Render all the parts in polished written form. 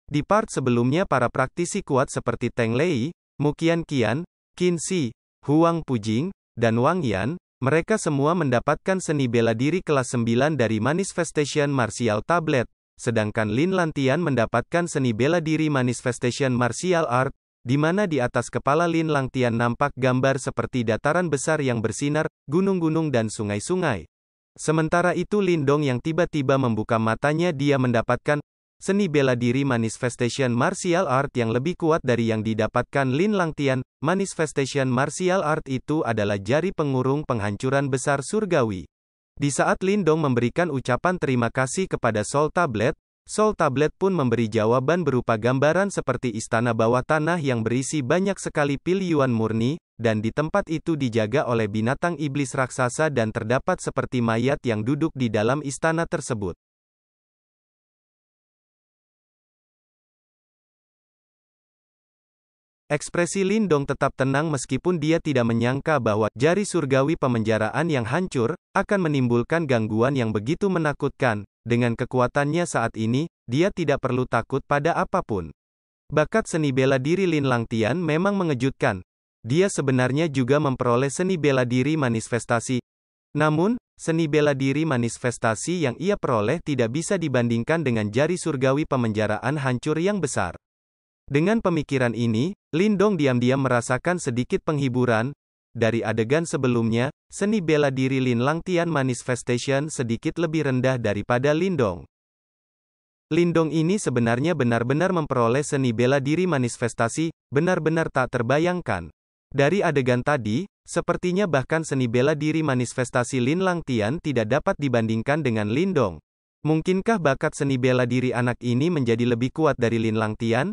Di part sebelumnya para praktisi kuat seperti Teng Lei, Muqian Qian, Qin Shi, Huang Pujing, dan Wang Yan, mereka semua mendapatkan seni bela diri kelas 9 dari Manifestation Martial Tablet, sedangkan Lin Lantian mendapatkan seni bela diri Manifestation Martial Art, di mana di atas kepala Lin Lantian nampak gambar seperti dataran besar yang bersinar, gunung-gunung dan sungai-sungai. Sementara itu Lindong yang tiba-tiba membuka matanya dia mendapatkan seni bela diri Manifestation Martial Art yang lebih kuat dari yang didapatkan Lin Lantian. Manifestation Martial Art itu adalah jari pengurung penghancuran besar surgawi. Di saat Lindong memberikan ucapan terima kasih kepada Soul Tablet pun memberi jawaban berupa gambaran seperti istana bawah tanah yang berisi banyak sekali pil yuan murni, dan di tempat itu dijaga oleh binatang iblis raksasa dan terdapat seperti mayat yang duduk di dalam istana tersebut. Ekspresi Lindong tetap tenang meskipun dia tidak menyangka bahwa jari surgawi pemenjaraan yang hancur akan menimbulkan gangguan yang begitu menakutkan. Dengan kekuatannya saat ini, dia tidak perlu takut pada apapun. Bakat seni bela diri Lin Lantian memang mengejutkan. Dia sebenarnya juga memperoleh seni bela diri manifestasi. Namun, seni bela diri manifestasi yang ia peroleh tidak bisa dibandingkan dengan jari surgawi pemenjaraan hancur yang besar. Dengan pemikiran ini, Lindong diam-diam merasakan sedikit penghiburan. Dari adegan sebelumnya, seni bela diri Lin Lantian Manifestation sedikit lebih rendah daripada Lindong. Lindong ini sebenarnya benar-benar memperoleh seni bela diri manifestasi, benar-benar tak terbayangkan. Dari adegan tadi, sepertinya bahkan seni bela diri manifestasi Lin Lantian tidak dapat dibandingkan dengan Lindong. Mungkinkah bakat seni bela diri anak ini menjadi lebih kuat dari Lin Lantian?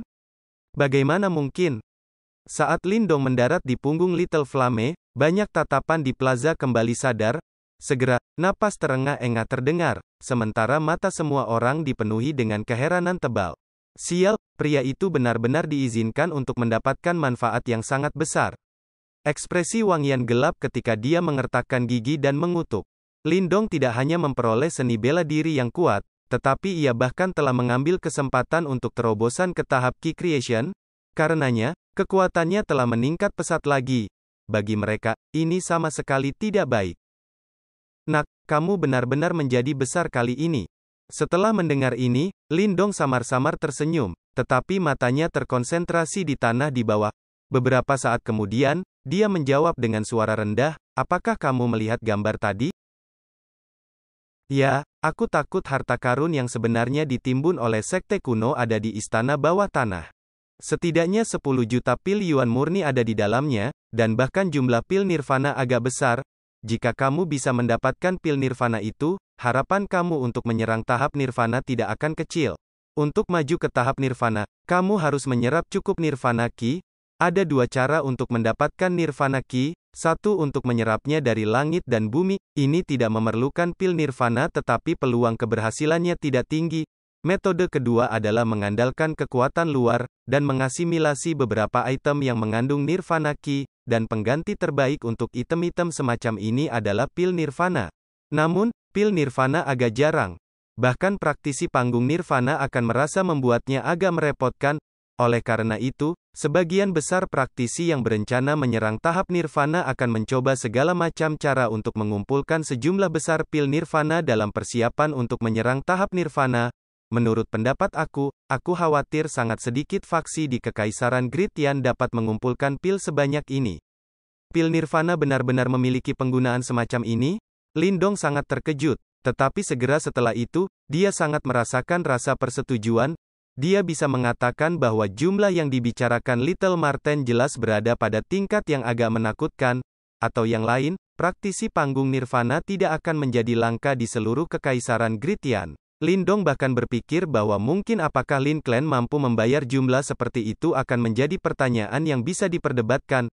Bagaimana mungkin? Saat Lindong mendarat di punggung Little Flame, banyak tatapan di plaza kembali sadar. Segera, napas terengah-engah terdengar, sementara mata semua orang dipenuhi dengan keheranan tebal. Sial, pria itu benar-benar diizinkan untuk mendapatkan manfaat yang sangat besar. Ekspresi Wang Yan gelap ketika dia mengertakkan gigi dan mengutuk. Lindong tidak hanya memperoleh seni bela diri yang kuat, tetapi ia bahkan telah mengambil kesempatan untuk terobosan ke tahap Ki Creation. Karenanya, kekuatannya telah meningkat pesat lagi. Bagi mereka, ini sama sekali tidak baik. Nak, kamu benar-benar menjadi besar kali ini. Setelah mendengar ini, Lindong samar-samar tersenyum, tetapi matanya terkonsentrasi di tanah di bawah. Beberapa saat kemudian, dia menjawab dengan suara rendah, apakah kamu melihat gambar tadi? Ya, aku takut harta karun yang sebenarnya ditimbun oleh sekte kuno ada di istana bawah tanah. Setidaknya 10 juta pil yuan murni ada di dalamnya, dan bahkan jumlah pil nirvana agak besar. Jika kamu bisa mendapatkan pil nirvana itu, harapan kamu untuk menyerang tahap nirvana tidak akan kecil. Untuk maju ke tahap nirvana, kamu harus menyerap cukup nirvana ki. Ada dua cara untuk mendapatkan nirvana ki. Satu untuk menyerapnya dari langit dan bumi, ini tidak memerlukan pil nirvana tetapi peluang keberhasilannya tidak tinggi. Metode kedua adalah mengandalkan kekuatan luar, dan mengasimilasi beberapa item yang mengandung nirvana ki, dan pengganti terbaik untuk item-item semacam ini adalah pil nirvana. Namun, pil nirvana agak jarang. Bahkan praktisi panggung nirvana akan merasa membuatnya agak merepotkan. Oleh karena itu, sebagian besar praktisi yang berencana menyerang tahap nirvana akan mencoba segala macam cara untuk mengumpulkan sejumlah besar pil nirvana dalam persiapan untuk menyerang tahap nirvana. Menurut pendapat aku khawatir sangat sedikit faksi di Kekaisaran Great Yan dapat mengumpulkan pil sebanyak ini. Pil nirvana benar-benar memiliki penggunaan semacam ini? Lindong sangat terkejut, tetapi segera setelah itu, dia sangat merasakan rasa persetujuan. Dia bisa mengatakan bahwa jumlah yang dibicarakan Little Marten jelas berada pada tingkat yang agak menakutkan, atau yang lain, praktisi panggung nirvana tidak akan menjadi langka di seluruh Kekaisaran Great Yan. Lindong bahkan berpikir bahwa mungkin apakah Lin Clan mampu membayar jumlah seperti itu akan menjadi pertanyaan yang bisa diperdebatkan.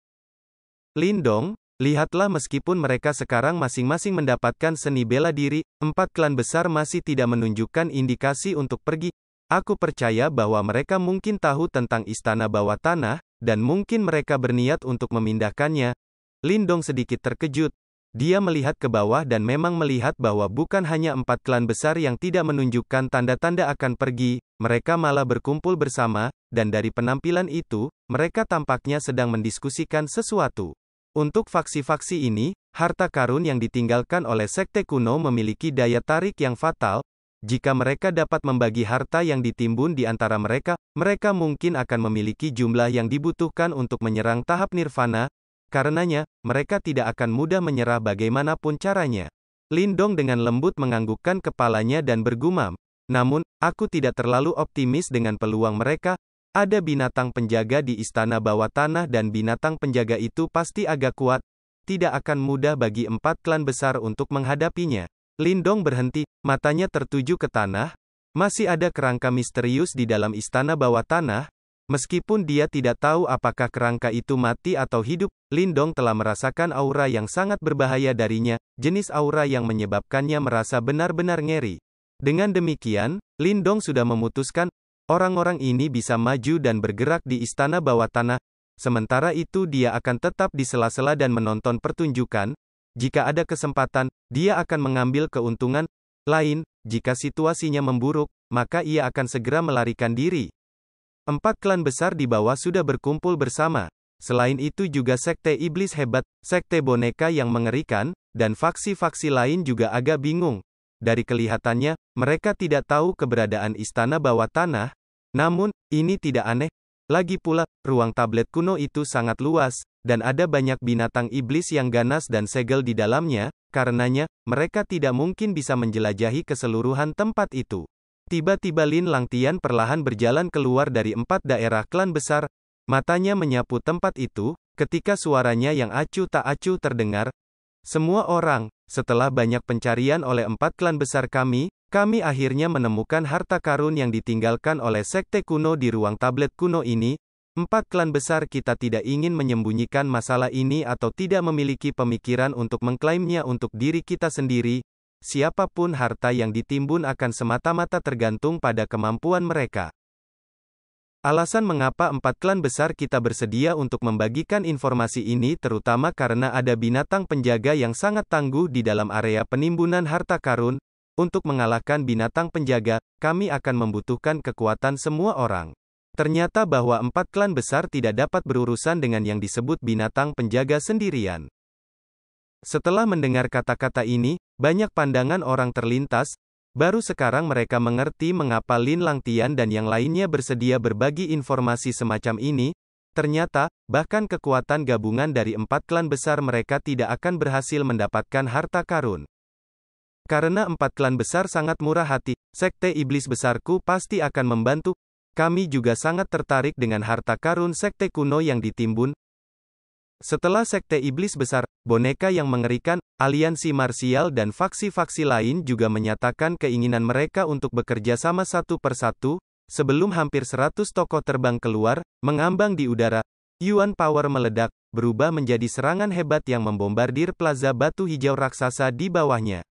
Lindong, lihatlah meskipun mereka sekarang masing-masing mendapatkan seni bela diri, 4 klan besar masih tidak menunjukkan indikasi untuk pergi. Aku percaya bahwa mereka mungkin tahu tentang istana bawah tanah, dan mungkin mereka berniat untuk memindahkannya. Lindong sedikit terkejut. Dia melihat ke bawah dan memang melihat bahwa bukan hanya 4 klan besar yang tidak menunjukkan tanda-tanda akan pergi, mereka malah berkumpul bersama, dan dari penampilan itu, mereka tampaknya sedang mendiskusikan sesuatu. Untuk faksi-faksi ini, harta karun yang ditinggalkan oleh sekte kuno memiliki daya tarik yang fatal. Jika mereka dapat membagi harta yang ditimbun di antara mereka, mereka mungkin akan memiliki jumlah yang dibutuhkan untuk menyerang tahap nirvana. Karenanya, mereka tidak akan mudah menyerah bagaimanapun caranya. Lindong dengan lembut menganggukkan kepalanya dan bergumam, namun, aku tidak terlalu optimis dengan peluang mereka. Ada binatang penjaga di istana bawah tanah dan binatang penjaga itu pasti agak kuat. Tidak akan mudah bagi 4 klan besar untuk menghadapinya. Lindong berhenti, matanya tertuju ke tanah. Masih ada kerangka misterius di dalam istana bawah tanah. Meskipun dia tidak tahu apakah kerangka itu mati atau hidup, Lindong telah merasakan aura yang sangat berbahaya darinya, jenis aura yang menyebabkannya merasa benar-benar ngeri. Dengan demikian, Lindong sudah memutuskan, orang-orang ini bisa maju dan bergerak di istana bawah tanah. Sementara itu dia akan tetap di sela-sela dan menonton pertunjukan. Jika ada kesempatan, dia akan mengambil keuntungan lain. Jika situasinya memburuk, maka ia akan segera melarikan diri. 4 klan besar di bawah sudah berkumpul bersama. Selain itu juga sekte iblis hebat, sekte boneka yang mengerikan, dan faksi-faksi lain juga agak bingung. Dari kelihatannya, mereka tidak tahu keberadaan istana bawah tanah. Namun, ini tidak aneh. Lagi pula, ruang tablet kuno itu sangat luas, dan ada banyak binatang iblis yang ganas dan segel di dalamnya. Karenanya, mereka tidak mungkin bisa menjelajahi keseluruhan tempat itu. Tiba-tiba Lin Langtian perlahan berjalan keluar dari 4 daerah klan besar. Matanya menyapu tempat itu, ketika suaranya yang acuh tak acuh terdengar. Semua orang, setelah banyak pencarian oleh 4 klan besar kami akhirnya menemukan harta karun yang ditinggalkan oleh sekte kuno di ruang tablet kuno ini. 4 klan besar kita tidak ingin menyembunyikan masalah ini atau tidak memiliki pemikiran untuk mengklaimnya untuk diri kita sendiri. Siapapun harta yang ditimbun akan semata-mata tergantung pada kemampuan mereka. Alasan mengapa 4 klan besar kita bersedia untuk membagikan informasi ini terutama karena ada binatang penjaga yang sangat tangguh di dalam area penimbunan harta karun. Untuk mengalahkan binatang penjaga, kami akan membutuhkan kekuatan semua orang. Ternyata bahwa 4 klan besar tidak dapat berurusan dengan yang disebut binatang penjaga sendirian. Setelah mendengar kata-kata ini, banyak pandangan orang terlintas. Baru sekarang mereka mengerti mengapa Lin Langtian dan yang lainnya bersedia berbagi informasi semacam ini. Ternyata, bahkan kekuatan gabungan dari 4 klan besar mereka tidak akan berhasil mendapatkan harta karun. Karena 4 klan besar sangat murah hati, sekte iblis besarku pasti akan membantu. Kami juga sangat tertarik dengan harta karun sekte kuno yang ditimbun. Setelah sekte iblis besar, boneka yang mengerikan, aliansi marsial dan faksi-faksi lain juga menyatakan keinginan mereka untuk bekerja sama satu persatu. Sebelum hampir 100 tokoh terbang keluar, mengambang di udara, Yuan Power meledak, berubah menjadi serangan hebat yang membombardir plaza batu hijau raksasa di bawahnya.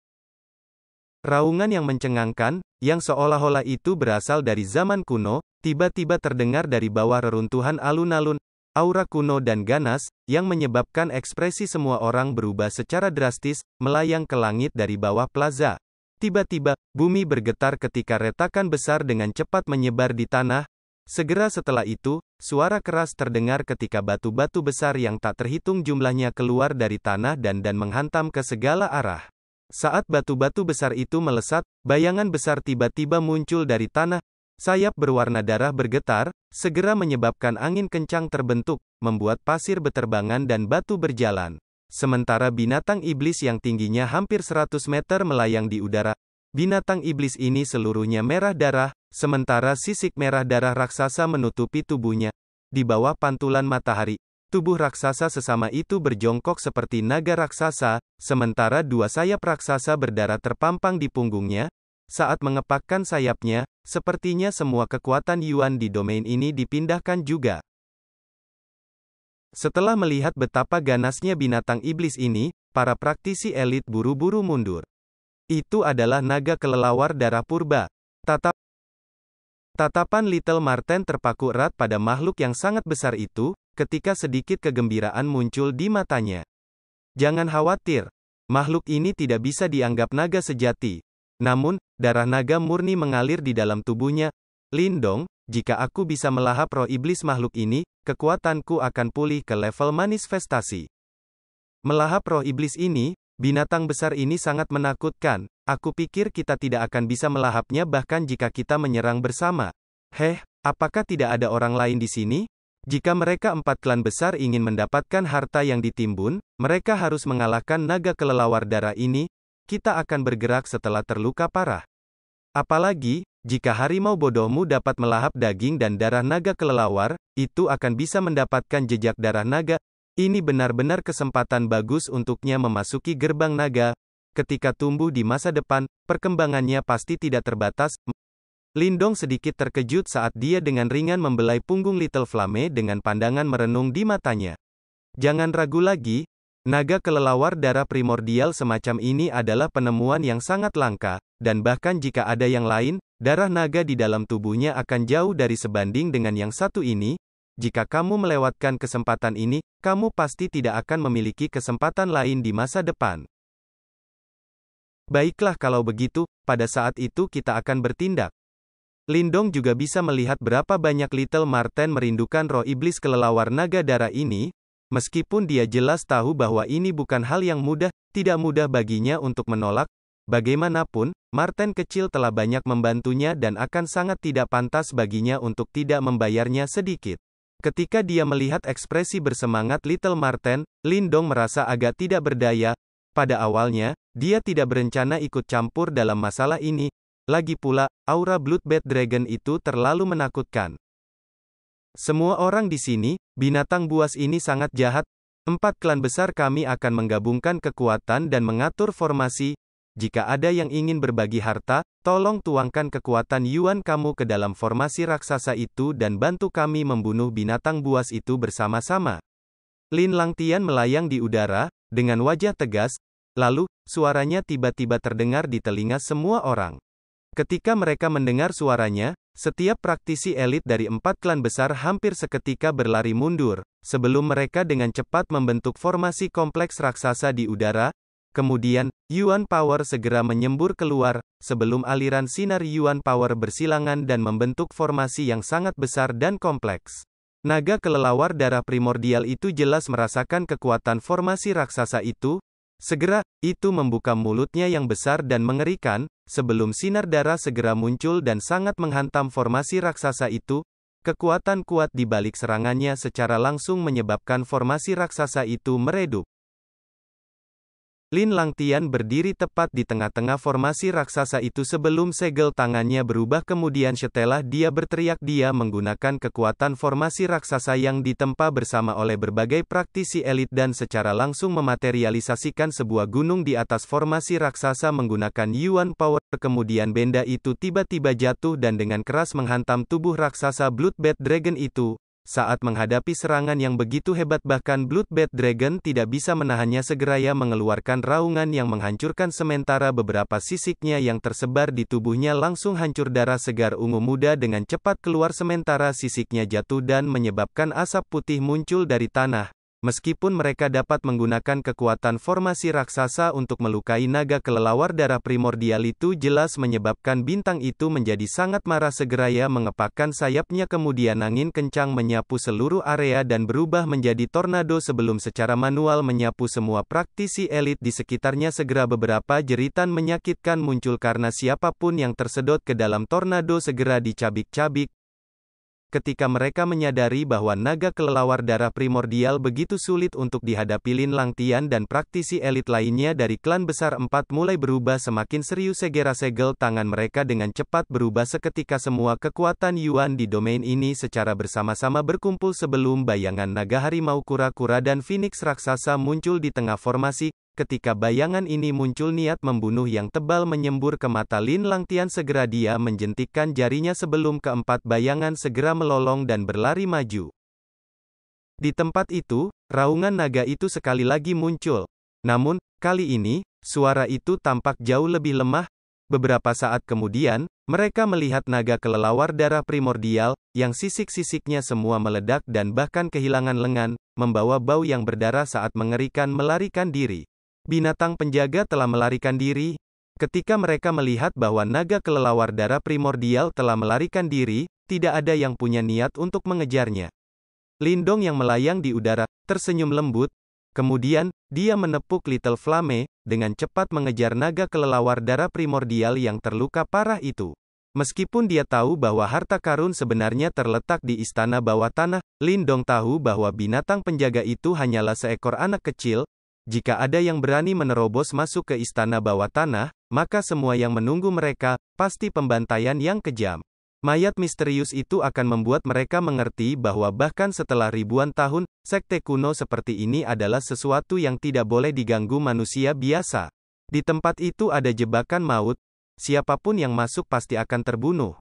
Raungan yang mencengangkan, yang seolah-olah itu berasal dari zaman kuno, tiba-tiba terdengar dari bawah reruntuhan alun-alun. Aura kuno dan ganas, yang menyebabkan ekspresi semua orang berubah secara drastis, melayang ke langit dari bawah plaza. Tiba-tiba, bumi bergetar ketika retakan besar dengan cepat menyebar di tanah. Segera setelah itu, suara keras terdengar ketika batu-batu besar yang tak terhitung jumlahnya keluar dari tanah dan menghantam ke segala arah. Saat batu-batu besar itu melesat, bayangan besar tiba-tiba muncul dari tanah. Sayap berwarna darah bergetar, segera menyebabkan angin kencang terbentuk, membuat pasir beterbangan dan batu berjalan. Sementara binatang iblis yang tingginya hampir 100 meter melayang di udara. Binatang iblis ini seluruhnya merah darah, sementara sisik merah darah raksasa menutupi tubuhnya. Di bawah pantulan matahari, tubuh raksasa sesama itu berjongkok seperti naga raksasa, sementara 2 sayap raksasa berdarah terpampang di punggungnya. Saat mengepakkan sayapnya, sepertinya semua kekuatan Yuan di domain ini dipindahkan juga. Setelah melihat betapa ganasnya binatang iblis ini, para praktisi elit buru-buru mundur. Itu adalah naga kelelawar darah purba. Tatapan Little Marten terpaku erat pada makhluk yang sangat besar itu, ketika sedikit kegembiraan muncul di matanya. Jangan khawatir. Makhluk ini tidak bisa dianggap naga sejati. Namun, darah naga murni mengalir di dalam tubuhnya. Lindong, jika aku bisa melahap roh iblis makhluk ini, kekuatanku akan pulih ke level manifestasi. Melahap roh iblis ini, binatang besar ini sangat menakutkan. Aku pikir kita tidak akan bisa melahapnya bahkan jika kita menyerang bersama. Apakah tidak ada orang lain di sini? Jika mereka 4 klan besar ingin mendapatkan harta yang ditimbun, mereka harus mengalahkan naga kelelawar darah ini. Kita akan bergerak setelah terluka parah. Apalagi, jika harimau bodohmu dapat melahap daging dan darah naga kelelawar, itu akan bisa mendapatkan jejak darah naga. Ini benar-benar kesempatan bagus untuknya memasuki gerbang naga. Ketika tumbuh di masa depan, perkembangannya pasti tidak terbatas. Lindong sedikit terkejut saat dia dengan ringan membelai punggung Little Flame dengan pandangan merenung di matanya. Jangan ragu lagi, naga kelelawar darah primordial semacam ini adalah penemuan yang sangat langka, dan bahkan jika ada yang lain, darah naga di dalam tubuhnya akan jauh dari sebanding dengan yang satu ini. Jika kamu melewatkan kesempatan ini, kamu pasti tidak akan memiliki kesempatan lain di masa depan. Baiklah kalau begitu, pada saat itu kita akan bertindak. Lindong juga bisa melihat berapa banyak Little Marten merindukan roh iblis kelelawar naga darah ini. Meskipun dia jelas tahu bahwa ini bukan hal yang mudah, tidak mudah baginya untuk menolak. Bagaimanapun, Marten kecil telah banyak membantunya dan akan sangat tidak pantas baginya untuk tidak membayarnya sedikit. Ketika dia melihat ekspresi bersemangat Little Marten, Lindong merasa agak tidak berdaya. Pada awalnya, dia tidak berencana ikut campur dalam masalah ini. Lagi pula, aura Bloodbath Dragon itu terlalu menakutkan. Semua orang di sini, binatang buas ini sangat jahat. 4 klan besar kami akan menggabungkan kekuatan dan mengatur formasi. Jika ada yang ingin berbagi harta, tolong tuangkan kekuatan Yuan kamu ke dalam formasi raksasa itu dan bantu kami membunuh binatang buas itu bersama-sama. Lin Langtian melayang di udara, dengan wajah tegas, lalu, suaranya tiba-tiba terdengar di telinga semua orang. Ketika mereka mendengar suaranya, setiap praktisi elit dari 4 klan besar hampir seketika berlari mundur, sebelum mereka dengan cepat membentuk formasi kompleks raksasa di udara. Kemudian, Yuan Power segera menyembur keluar, sebelum aliran sinar Yuan Power bersilangan dan membentuk formasi yang sangat besar dan kompleks. Naga kelelawar darah primordial itu jelas merasakan kekuatan formasi raksasa itu. Segera, itu membuka mulutnya yang besar dan mengerikan, sebelum sinar darah segera muncul dan sangat menghantam formasi raksasa itu. Kekuatan kuat di balik serangannya secara langsung menyebabkan formasi raksasa itu meredup. Lin Langtian berdiri tepat di tengah-tengah formasi raksasa itu sebelum segel tangannya berubah kemudian setelah dia berteriak dia menggunakan kekuatan formasi raksasa yang ditempa bersama oleh berbagai praktisi elit dan secara langsung mematerialisasikan sebuah gunung di atas formasi raksasa menggunakan Yuan Power. Kemudian benda itu tiba-tiba jatuh dan dengan keras menghantam tubuh raksasa Bloodbath Dragon itu. Saat menghadapi serangan yang begitu hebat bahkan Bloodbath Dragon tidak bisa menahannya segera ia mengeluarkan raungan yang menghancurkan sementara beberapa sisiknya yang tersebar di tubuhnya langsung hancur darah segar ungu muda dengan cepat keluar sementara sisiknya jatuh dan menyebabkan asap putih muncul dari tanah. Meskipun mereka dapat menggunakan kekuatan formasi raksasa untuk melukai naga kelelawar darah primordial itu jelas menyebabkan bintang itu menjadi sangat marah segera ia mengepakkan sayapnya kemudian angin kencang menyapu seluruh area dan berubah menjadi tornado sebelum secara manual menyapu semua praktisi elit di sekitarnya segera beberapa jeritan menyakitkan muncul karena siapapun yang tersedot ke dalam tornado segera dicabik-cabik. Ketika mereka menyadari bahwa naga kelelawar darah primordial begitu sulit untuk dihadapi Lin Langtian dan praktisi elit lainnya dari klan besar 4 mulai berubah semakin serius segera segel tangan mereka dengan cepat berubah seketika semua kekuatan Yuan di domain ini secara bersama-sama berkumpul sebelum bayangan naga harimau kura-kura dan Phoenix raksasa muncul di tengah formasi. Ketika bayangan ini muncul niat membunuh yang tebal menyembur ke mata Lin Langtian segera dia menjentikkan jarinya sebelum keempat bayangan segera melolong dan berlari maju. Di tempat itu, raungan naga itu sekali lagi muncul. Namun, kali ini, suara itu tampak jauh lebih lemah. Beberapa saat kemudian, mereka melihat naga kelelawar darah primordial, yang sisik-sisiknya semua meledak dan bahkan kehilangan lengan, membawa bau yang berdarah saat mengerikan melarikan diri. Binatang penjaga telah melarikan diri. Ketika mereka melihat bahwa naga kelelawar darah primordial telah melarikan diri, tidak ada yang punya niat untuk mengejarnya. Lindong yang melayang di udara, tersenyum lembut. Kemudian, dia menepuk Little Flame, dengan cepat mengejar naga kelelawar darah primordial yang terluka parah itu. Meskipun dia tahu bahwa harta karun sebenarnya terletak di istana bawah tanah, Lindong tahu bahwa binatang penjaga itu hanyalah seekor anak kecil. Jika ada yang berani menerobos masuk ke istana bawah tanah, maka semua yang menunggu mereka, pasti pembantaian yang kejam. Mayat misterius itu akan membuat mereka mengerti bahwa bahkan setelah ribuan tahun, sekte kuno seperti ini adalah sesuatu yang tidak boleh diganggu manusia biasa. Di tempat itu ada jebakan maut. Siapapun yang masuk pasti akan terbunuh.